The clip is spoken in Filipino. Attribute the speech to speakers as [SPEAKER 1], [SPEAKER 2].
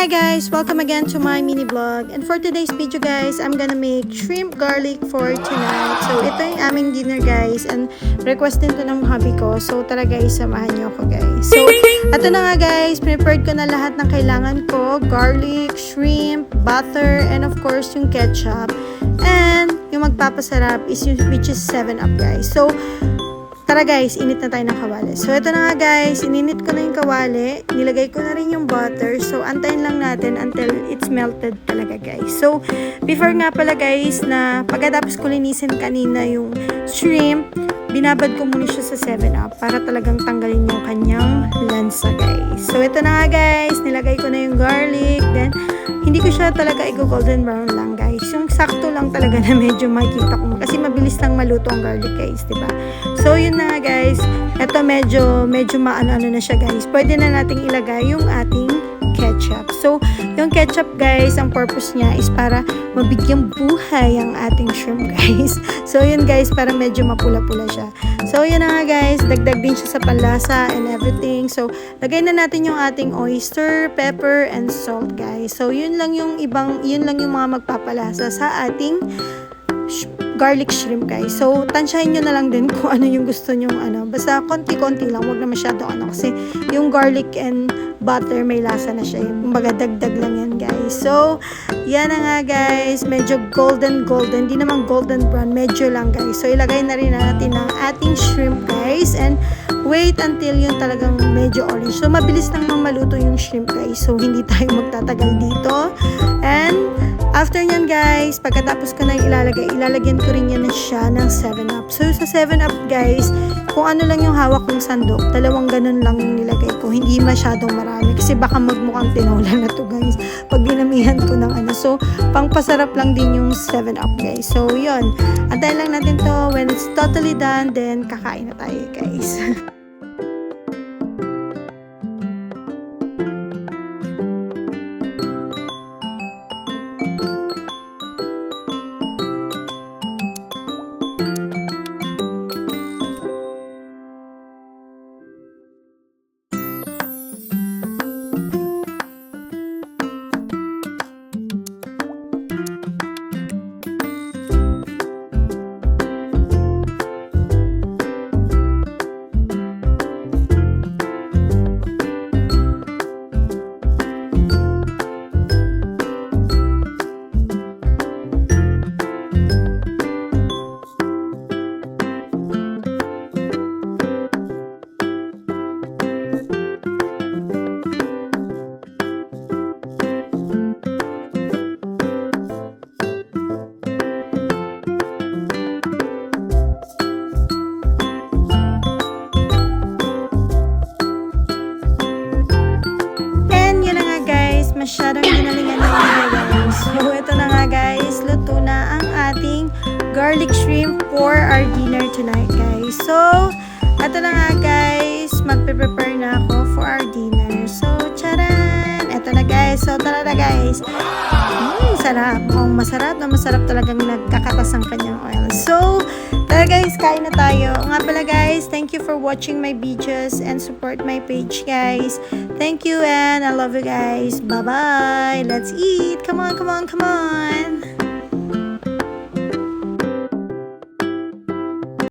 [SPEAKER 1] Hi guys! Welcome again to my mini vlog. And for today's video guys, I'm gonna make shrimp garlic for tonight. So ito yung aming dinner guys. And request din to ng hubby ko. So tara guys, samahan niyo ako guys. So ito na nga guys, prepared ko na lahat ng kailangan ko. Garlic, shrimp, butter, and of course yung ketchup. And yung magpapasarap is yung which is 7-Up guys. So tara guys, init na tayo ng kawali. So ito na nga guys, ininit ko na yung kawali. Nilagay ko na rin yung butter. So antayin lang natin until it's melted talaga guys. So before nga pala guys, na pagkatapos ko linisin kanina yung shrimp, binabad ko muna siya sa 7-Up para talagang tanggalin yung kanyang lansa guys. So ito na nga guys, nilagay ko na yung garlic. Then hindi ko siya talaga i-golden brown lang guys. Yung sakto lang talaga na medyo makikita ko. Kasi mabilis lang maluto ang garlic guys, diba? So yun na nga guys. Ito medyo maano-ano na siya guys. Pwede na nating ilagay yung ating ketchup. So yung ketchup guys, ang purpose niya is para mabigyang buhay ang ating shrimp guys. So yun guys, para medyo mapula-pula siya. So yun na nga guys, dagdag din siya sa panlasa and everything. So lagay na natin yung ating oyster, pepper, and salt guys. So yun lang yung mga magpapalasa sa ating garlic shrimp guys. So tansyahin nyo na lang din kung ano yung gusto nyong ano. Basta konti-konti lang, wag na masyado ano. Kasi yung garlic and butter may lasa na siya. Kumbaga dagdag lang yan guys. So yan na nga guys. Medyo golden. Hindi naman golden brown. Medyo lang guys. So ilagay na rin natin ang ating shrimp guys. And wait until yung talagang medyo orange. So mabilis lang maluto yung shrimp guys. So hindi tayo magtatagal dito. And after nyan guys, pagkatapos ko na yung ilalagyan ko rin yan siya ng 7-Up. So sa 7-Up guys, kung ano lang yung hawak kong sandok, 2 ganun lang yung nilagay ko. Hindi masyadong marami kasi baka magmukhang tinola na to guys pag dinamihan ko ng ano. So pangpasarap lang din yung 7-Up guys. So yun, antayin lang natin to. When it's totally done, then kakain na tayo guys. Masyadong ginalingan na yung guys. So ito na nga guys, luto na ang ating garlic shrimp for our dinner tonight guys. So ito na nga guys, magpe-prepare na ako for our dinner. So charan! Ito na guys, so tara na guys. Sarap. Masarap talagang nagkakatas ang kanyang oil. So tara guys, kain na tayo. Nga pala guys, thank you for watching my videos and support my page guys. Thank you and I love you guys. Bye-bye. Let's eat. Come on.